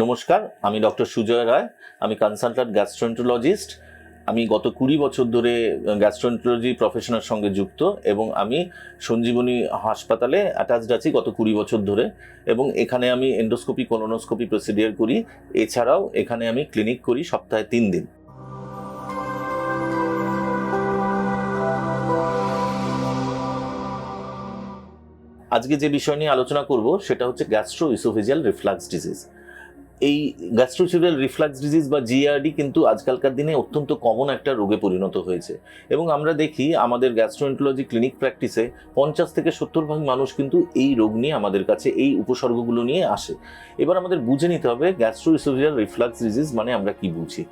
নমস্কার, আমি ডক্টর সুজয় রায়। আমি কনসালট্যান্ট গ্যাস্ট্রোএন্টারোলজিস্ট। আমি গত 20 বছর ধরে গ্যাস্ট্রোএন্টারোলজি প্রফেশনের সঙ্গে যুক্ত এবং আমি সঞ্জীবনী হাসপাতালে অ্যাটাচড আছি গত 20 বছর ধরে। এবং এখানে আমি এন্ডোস্কোপি, কোলোনোস্কোপি প্রসিডিওর করি। এছাড়াও এখানে আমি ক্লিনিক করি সপ্তাহে 3 দিন। আজকে যে বিষয় নিয়ে আলোচনা করব সেটা হচ্ছে গ্যাস্ট্রোইসোফেজিয়াল রিফ্লাক্স ডিজিজ। এই গ্যাস্ট্রোইসোফেজিয়াল রিফ্লাক্স ডিজিজ বা জিআরডি কিন্তু আজকালকার দিনে অত্যন্ত কমন একটা রোগে পরিণত হয়েছে এবং আমরা দেখি আমাদের গ্যাস্ট্রোএন্টারোলজি ক্লিনিক প্র্যাকটিসে 50 থেকে 70% মানুষ কিন্তু এই রোগ নিয়ে আমাদের কাছে এই উপসর্গগুলো নিয়ে আসে। এবার আমাদের বুঝে নিতে হবে গ্যাস্ট্রোইসোফেজিয়াল রিফ্লাক্স ডিজিজ মানে আমরা কি বুঝি।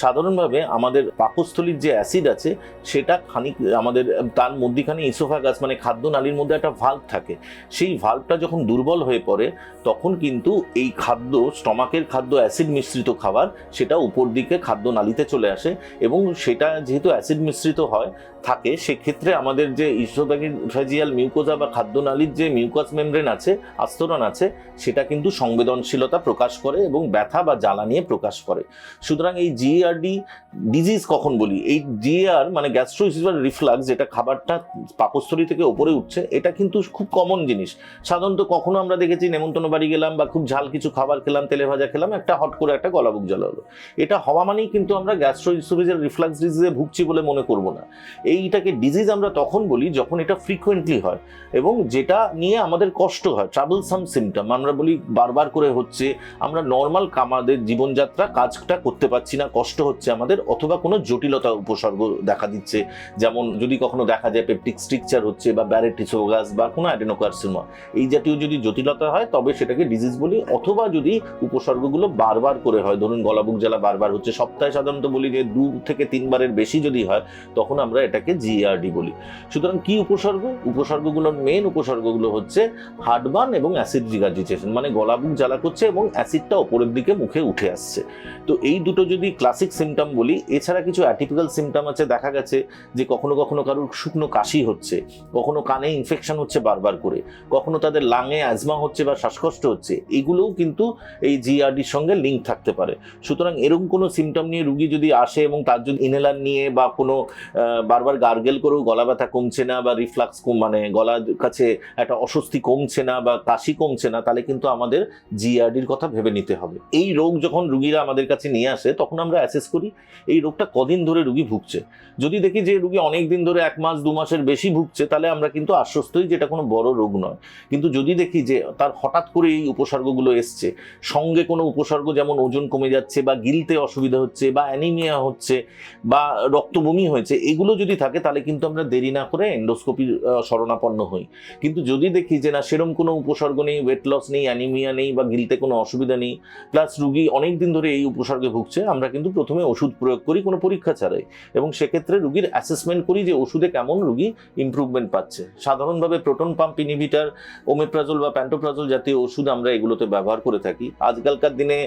সাধারণভাবে আমাদের পাকস্থলীর যে অ্যাসিড আছে সেটা খানিক আমাদের তার মধ্যিখানে ইসোফাগাস মানে খাদ্যনালীর মধ্যে একটা ভাল্ব থাকে। সেই ভাল্বটা যখন দুর্বল হয়ে পড়ে তখন কিন্তু এই খাদ্য, স্টমাকের খাদ্য, অ্যাসিড মিশ্রিত খাবার সেটা উপর দিকে খাদ্যনালীতে চলে আসে এবং সেটা যেহেতু অ্যাসিড মিশ্রিত হয় থাকে সেক্ষেত্রে আমাদের যে ইসোফেজিয়াল মিউকোজা বা খাদ্যনালীর যে মিউকাস মেমব্রেন আছে, আস্তরণ আছে, সেটা কিন্তু সংবেদনশীলতা প্রকাশ করে এবং ব্যথা বা জ্বালা নিয়ে প্রকাশ করে। সুতরাং এই জিআরডি ডিজিজ কখন বলি, এই জিআর মানে গ্যাস্ট্রোইসোফেজিয়াল রিফ্লাক্স, যেটা খাবারটা পাকস্থলী থেকে উপরে উঠছে, এটা কিন্তু খুব কমন জিনিস। সাধারণত কখনো আমরা দেখেছি নেমন্তন্ন বাড়ি গেলাম বা খুব ঝাল কিছু খাবার খেলাম, তেলে ভাজা খেলাম, একটা হট করে একটা গলা বুক জ্বালা হলো। এটা হওয়া মানেই কিন্তু আমরা গ্যাস্ট্রোইসোফেজিয়াল রিফ্লাক্স ডিজিজে ভুগছি বলে মনে করব না। এইটাকে ডিজিজ আমরা তখন বলি যখন এটা ফ্রিকোয়েন্টলি হয় এবং যেটা নিয়ে আমাদের কষ্ট হয়, ট্রাবলসাম সিমটম। আমরা বলি বারবার করে হচ্ছে, আমরা নর্মাল আমাদের জীবনযাত্রা কাজটা করতে পারছি না, কষ্ট হচ্ছে আমাদের, অথবা কোনো জটিলতা উপসর্গ দেখা দিচ্ছে। যেমন যদি কখনো দেখা যায় পেপটিক স্ট্রিকচার হচ্ছে বা ব্যারেট ইসোফেগাস বা কোনো অ্যাডেনোকার্সিনোমা, এই জাতীয় যদি জটিলতা হয় তবে সেটাকে ডিজিজ বলি। অথবা যদি উপসর্গগুলো বারবার করে হয়, ধরুন গলা বুক জ্বালা বারবার হচ্ছে, সপ্তাহে সাধারণত বলি যে 2 থেকে 3 বারের বেশি যদি হয় তখন আমরা এটাকে জিআরডি বলি। সুতরাং কি উপসর্গগুলোর মেন উপসর্গগুলো হচ্ছে হার্টবার্ন এবং অ্যাসিড রিগার্জিটেশন, মানে গলা বুক জ্বালা করছে এবং অ্যাসিডটা ওপরের দিকে মুখে উঠে আসছে। তো এই দুটো যদি ক্লাসিক সিমটম বলি। এছাড়া কিছু অ্যাটিপিক্যাল সিমটম আছে, দেখা গেছে যে কখনো কখনো কারোর শুকনো কাশি হচ্ছে, কখনো কানে ইনফেকশন হচ্ছে বারবার করে, কখনো তাদের লাঙে অ্যাজমা হচ্ছে বা শ্বাসকষ্ট হচ্ছে, এগুলোও কিন্তু এই জিআরডির সঙ্গে লিঙ্ক থাকতে পারে। সুতরাং এরকম কোনো সিমটম নিয়ে রুগী যদি আসে এবং তার যদি ইনহেলার নিয়ে বা কোনো বারবার গার্গেল করেও গলা ব্যথা কমছে না বা রিফ্লাক্স মানে গলার কাছে একটা অস্বস্তি কমছে না বা কাশি কমছে না, তাহলে কিন্তু আমাদের জিআরডির কথা ভেবে নিতে হবে। এই রোগ যখন রুগীরা আমাদের কাছে নিয়ে আসে তখন আমরা অ্যাসেস করি এই রোগটা কদিন ধরে রুগী ভুগছে। যদি দেখি যে রুগী অনেক দিন ধরে 1 মাস 2 মাসের বেশি ভুগছে তাহলে আমরা কিন্তু আশ্বস্ত হই যে এটা কোনো বড় রোগ নয়। কিন্তু যদি দেখি যে তার হঠাৎ করে এই উপসর্গগুলো এসছে, সঙ্গে কোনো উপসর্গ যেমন ওজন কমে যাচ্ছে বা গিলতে অসুবিধা হচ্ছে বা অ্যানিমিয়া হচ্ছে বা রক্তবমি হয়েছে, এগুলো যদি থাকে তাহলে কিন্তু আমরা দেরি না করে এন্ডোস্কোপির শরণাপন্ন হই। কিন্তু যদি দেখি যে না, সেরকম কোনো উপসর্গ নেই, ওয়েট লস নেই, অ্যানিমিয়া নেই বা গিলতে কোনো অসুবিধা নেই, প্লাস রুগী অনেক দিন ধরে এই উপসর্গে ভুগছে, আমরা কিন্তু প্রথমে ওষুধ প্রয়োগ করি কোনো পরীক্ষা ছাড়াই এবং সেক্ষেত্রে রুগীর অ্যাসেসমেন্ট করি যে ওষুধে কেমন রুগী ইমপ্রুভমেন্ট পাচ্ছে। সাধারণভাবে প্রোটন পাম্প ইনহিবিটর, ওমেপ্রাজল বা প্যান্টোপ্রাজল জাতীয় ওষুধ আমরা এগুলোতে ব্যবহার করে থাকি। আজকালকার দিনে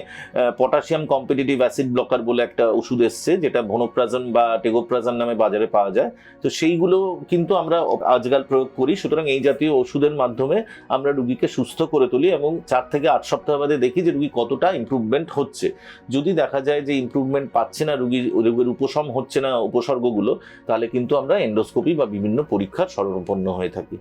পটাশিয়াম কম্পিটিটিভ অ্যাসিড ব্লকার বলে একটা ওষুধ এসছে, যেটা ভোনোপ্রাজন বা টেগোপ্রাজন নামে বাজারে পাওয়া যায়। তো সেইগুলো কিন্তু আমরা আজকাল প্রয়োগ করি। সুতরাং এই জাতীয় ওষুধের মাধ্যমে আমরা রুগীকে সুস্থ করে তুলি এবং 4 থেকে 8 সপ্তাহ বাদে দেখি যে রুগী কতটা ইমপ্রুভমেন্ট হচ্ছে। যদি দেখা যায় যে ইমপ্রুভমেন্ট পাচ্ছে না, রোগের উপশম হচ্ছে না উপসর্গগুলো, তাহলে কিন্তু আমরা এন্ডোস্কোপি বা বিভিন্ন পরীক্ষার শরণাপন্ন হয়ে থাকি।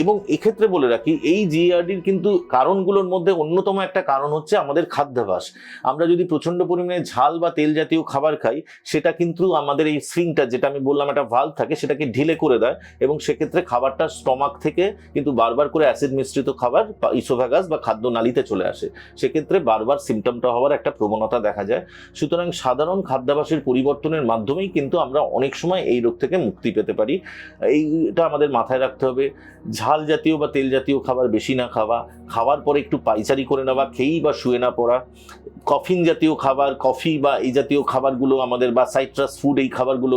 এবং এক্ষেত্রে বলে রাখি, এই জিআরডির কিন্তু কারণগুলোর মধ্যে অন্যতম একটা কারণ হচ্ছে আমাদের খাদ্যাভ্যাস। আমরা যদি প্রচণ্ড পরিমাণে ঝাল বা তেল জাতীয় খাবার খাই, সেটা কিন্তু আমাদের এই স্ফিংটার, যেটা আমি বললাম একটা ভালভ থাকে, সেটাকে ঢিলে করে দেয় এবং সেক্ষেত্রে খাবারটা স্টমাক থেকে কিন্তু বারবার করে অ্যাসিড মিশ্রিত খাবার ইসোফাগাস বা খাদ্যনালীতে চলে আসে। সেক্ষেত্রে বারবার সিমটমটা হওয়ার একটা প্রবণতা দেখা যায়। সুতরাং সাধারণ খাদ্যাভ্যাসের পরিবর্তনের মাধ্যমেই কিন্তু আমরা অনেক সময় এই রোগ থেকে মুক্তি পেতে পারি। এইটা আমাদের মাথায় রাখতে হবে। ঝাল জাতীয় বা তেল জাতীয় খাবার বেশি না খাওয়া, খাওয়ার পরে একটু পায়চারি করে নেওয়া, খেয়েই বা শুয়ে না পড়া, কফিন জাতীয় খাবার, কফি বা এই জাতীয় খাবারগুলো আমাদের বা সাইট্রাস ফুড, এই খাবারগুলো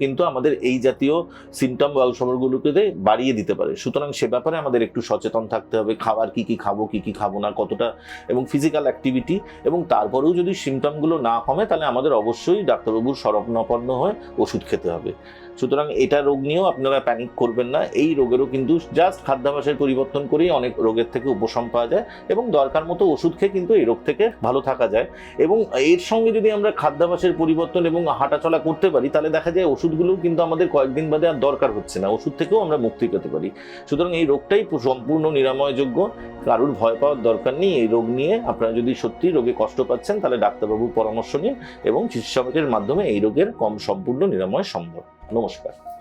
কিন্তু আমাদের এই জাতীয় সিমটম বা উপসর্গগুলোকে বাড়িয়ে দিতে পারে। সুতরাং সে ব্যাপারে আমাদের একটু সচেতন থাকতে হবে, খাবার কি কি খাবো, কি কি খাবো না, কতটা, এবং ফিজিক্যাল অ্যাক্টিভিটি। এবং তারপরেও যদি সিমটমগুলো না কমে তাহলে আমাদের অবশ্যই ডাক্তারবাবুর শরণাপন্ন হয়ে ওষুধ খেতে হবে। সুতরাং এটা রোগ নিয়েও আপনারা প্যানিক করবেন না। এই রোগেরও কিন্তু জাস্ট খাদ্যাভ্যাসের পরিবর্তন করেই অনেক রোগের থেকে উপশম পাওয়া যায় এবং দরকার মতো ওষুধ খেয়ে কিন্তু এই রোগ থেকে ভালো থাকা যায়। এবং এর সঙ্গে যদি আমরা খাদ্যাভ্যাসের পরিবর্তন এবং হাঁটাচলা করতে পারি তাহলে দেখা যায় ওষুধগুলোও কিন্তু আমাদের কয়েকদিন বাদে আর দরকার হচ্ছে না, ওষুধ থেকেও আমরা মুক্তি পেতে পারি। সুতরাং এই রোগটাই সম্পূর্ণ নিরাময়যোগ্য, কারুর ভয় পাওয়ার দরকার নেই। এই রোগ নিয়ে আপনারা যদি সত্যি রোগে কষ্ট পাচ্ছেন তাহলে ডাক্তারবাবুর পরামর্শ নিন এবং চিকিৎসকের মাধ্যমে এই রোগের সম্পূর্ণ নিরাময় সম্ভব। নমস্কার।